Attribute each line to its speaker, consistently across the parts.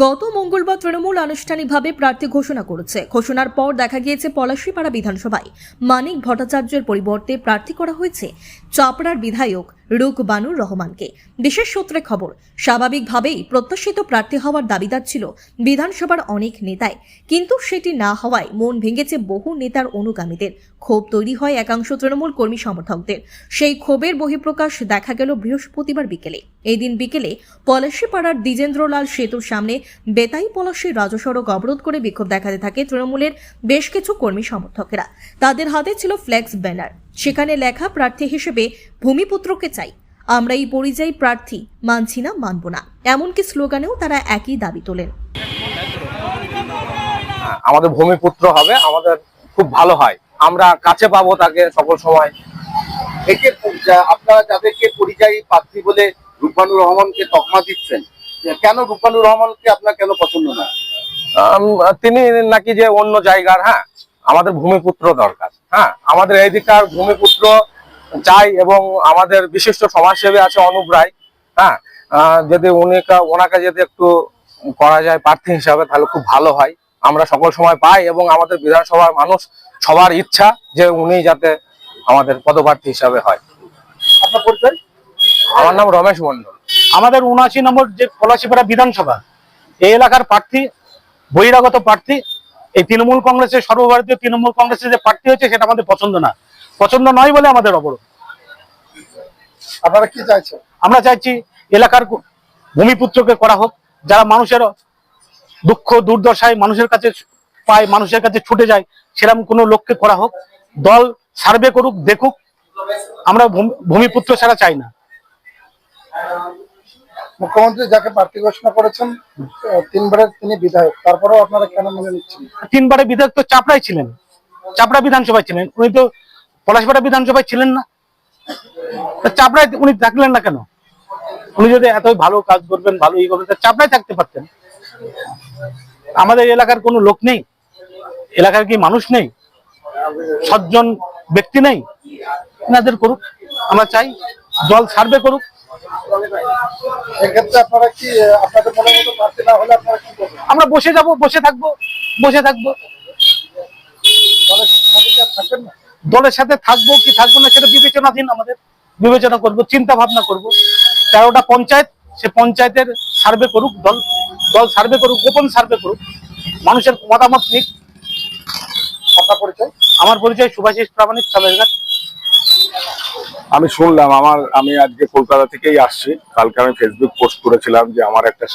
Speaker 1: গত মঙ্গলবার তৃণমূল আনুষ্ঠানিকভাবে প্রার্থী ঘোষণা করেছে। ঘোষণার পর দেখা গিয়েছে পলাশীপাড়া বিধানসভায় মানিক ভট্টাচার্যের পরিবর্তে প্রার্থী করা হয়েছে চাপড়ার বিধায়ক রুকবানুর রহমানকে। বিশেষ সূত্রে খবর, স্বাভাবিকভাবেই প্রত্যাশিত প্রার্থী হওয়ার দাবিদার ছিল বিধানসভার অনেক নেতাই, কিন্তু সেটি না হওয়ায় মন ভেঙেছে বহু নেতার অনুগামীদের। ক্ষোভ তৈরি হয় একাংশ তৃণমূল কর্মী সমর্থকদের। সেই ক্ষোভের বহিঃপ্রকাশ দেখা গেল বৃহস্পতিবার বিকেলে। এই দিন বিকেলে পলাশীপাড়ার দ্বিজেন্দ্রলাল সেতুর সামনে বেতাই পলাশী রাজসড়ক অবরোধ করে বিক্ষোভ দেখাতে থাকে তৃণমূলের বেশ কিছু কর্মী সমর্থকেরা। তাদের হাতে ছিল ফ্লেক্স ব্যানার, সেখানে লেখা প্রার্থী হিসেবে ভূমিপুত্রকে চাই, আমরা এই পরিযায়ী প্রার্থী মানছি না, মানব না, এমনকি স্লোগানেও তারা একই দাবি তোলেন।
Speaker 2: আমাদের ভূমিপুত্র হবে, আমাদের খুব ভালো হয়, আমরা কাছে পাবো তাকে সকল সময়।
Speaker 3: একে আপনারা যাদেরকে পরিযায়ী প্রার্থী বলে রুকবানুর রহমানকে তকমা দিচ্ছেন, কেন রুকবানুর রহমানকে আপনার কেন পছন্দ না?
Speaker 2: তিনি নাকি যে অন্য জায়গার, আমাদের ভূমিপুত্র দরকার। আমাদের এই দিকটার ভূমিপুত্র চাই, এবং আমাদের বিশিষ্ট সমাজসেবী আছে অনুপ রায়, যদি ওনাকে যদি একটু করা যায় প্রার্থী হিসাবে তাহলে খুব ভালো হয়। আমরা সকল সময় পাই এবং আমাদের বিধানসভার মানুষ সবার ইচ্ছা যে উনি যাতে আমাদের পদপ্রার্থী হিসাবে হয়।
Speaker 3: আপনার পরিচয়?
Speaker 2: আমার নাম রমেশ মন্ডল।
Speaker 4: আমাদের ৭৯ নম্বর যে পলাশীপাড়া বিধানসভা, এই এলাকার প্রার্থী বহিরাগত প্রার্থী। এই তৃণমূল কংগ্রেসের, সর্বভারতীয় তৃণমূল কংগ্রেসের যে প্রার্থী হয়েছে সেটা আমাদের পছন্দ নয় বলে আমাদের অবরোধ।
Speaker 3: আপনারা কি চাইছেন?
Speaker 4: আমরা চাইছি এলাকার ভূমিপুত্রকে করা হোক, যারা মানুষের দুঃখ দুর্দশায় মানুষের কাছে পায়, মানুষের কাছে ছুটে যায়, সেরকম কোনো লোককে করা হোক। দল সার্ভে করুক, দেখুক, আমরা ভূমিপুত্র ছাড়া চাই না।
Speaker 3: মুখ্যমন্ত্রী যাকে প্রার্থী ঘোষণা করেছেন, ৩ বারের তিনি বিধায়ক, তারপরেও আপনারা কেন মেনে নিচ্ছেন?
Speaker 4: ৩ বারের বিধায়ক তো চাপড়ায় ছিলেন, চাপড়া বিধানসভায় ছিলেন, উনি তো পলাশীপাড়া বিধানসভায় ছিলেন না। চাপড়ায় উনি থাকলেন না কেন? উনি যদি এত ভালো কাজ করবেন, ভালো ই করবেন, চাপড়ায় থাকতে পারতেন। আমাদের এলাকার কোনো লোক নেই? এলাকার কি মানুষ নেই? সজ্জন ব্যক্তি নেই? এনাদের করুক, আমরা চাই। দল সার্ভে করুক।
Speaker 3: এক্ষেত্রে আপনারা কি, আপনাদের মনে মতো প্রার্থী না হলে আপনারা কি করবেন?
Speaker 4: আমরা বসে যাবো, বসে থাকবো। দলের সাথে থাকবো কি থাকবো না সেটা বিবেচনাধীন, আমাদের বিবেচনা করব, চিন্তা ভাবনা করব। 13টা পঞ্চায়েত, সে পঞ্চায়েতের সার্ভে করুক, দল সার্ভে করুক, গোপন সার্ভে করুক, মানুষের মতামত নিক।
Speaker 3: আপনার পরিচয়?
Speaker 4: আমার পরিচয় সুভাষিস প্রামাণিক, সালেরঘাট।
Speaker 2: আমি শুনলাম, আমি আজকে কলকাতা থেকেই আসছি। কালকে আমি ফেসবুক পোস্ট করেছিলাম যে আমার একটা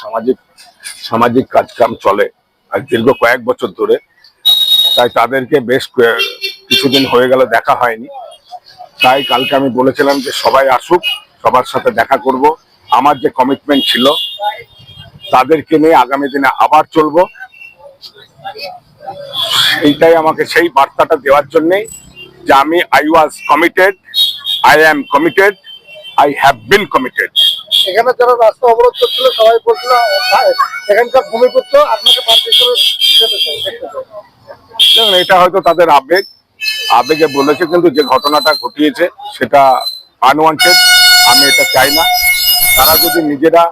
Speaker 2: সামাজিক কাজকাম চলে আর দীর্ঘ কয়েক বছর ধরে, তাই তাদেরকে বেশ কিছুদিন হয়ে গেল দেখা হয়নি। তাই কালকে আমি বলেছিলাম যে সবাই আসুক, সবার সাথে দেখা করব। আমার যে কমিটমেন্ট ছিল তাদেরকে নিয়ে আগামী দিনে আবার চলবো। এইটাই আমাকে সেই বার্তাটা দেওয়ার জন্যই যে আমি I was committed, I am committed, I have been committed.
Speaker 3: এখানে যারা রাস্তা অবরোধ করছিল সবাই বলছিল এখানকার ভূমিপুত্র আপনাকে প্রার্থী হিসেবে
Speaker 2: দেখুন, এটা হয়তো তাদের আবেগে বলেছে, কিন্তু যে ঘটনাটা ঘটিয়েছে সেটা আনওয়ান্টেড। আমি এটা চাই না। তারা যদি নিজেরা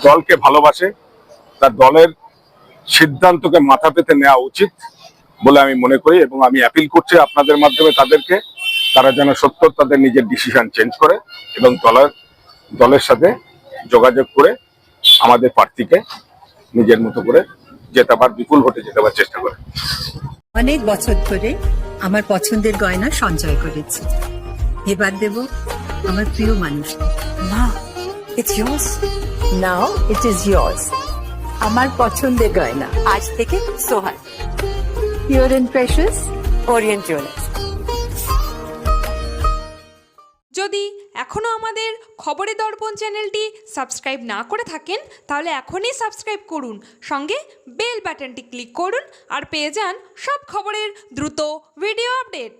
Speaker 2: দলকে ভালোবাসে, তার দলের সিদ্ধান্তকে মাথা পেতে নেওয়া উচিত বলে আমি মনে করি, এবং আমি অ্যাপিল করছি আপনাদের মাধ্যমে তাদেরকে, তারা যেন সত্য তাদের নিজের ডিসিশন চেঞ্জ করে এবং দলের সাথে যোগাযোগ করে আমাদের প্রার্থীকে নিজের মতো করে জেতাবার, বিপুল ভোটে জেতাবার চেষ্টা করে।
Speaker 5: অনেক বছর ধরে আমার পছন্দের গয়না সঞ্চয় করেছি, এবার দেব আমার প্রিয় মানুষ। মা, it's yours. Now it is yours. আমার পছন্দের গয়না আজ থেকে সোহাগ, Pure and Precious, Orient Jewelers.
Speaker 6: যদি এখনও আমাদের খবরের দর্পণ চ্যানেলটি সাবস্ক্রাইব না করে থাকেন তাহলে এখনই সাবস্ক্রাইব করুন, সঙ্গে বেল বাটনটি ক্লিক করুন আর পেয়ে যান সব খবরের দ্রুত ভিডিও আপডেট।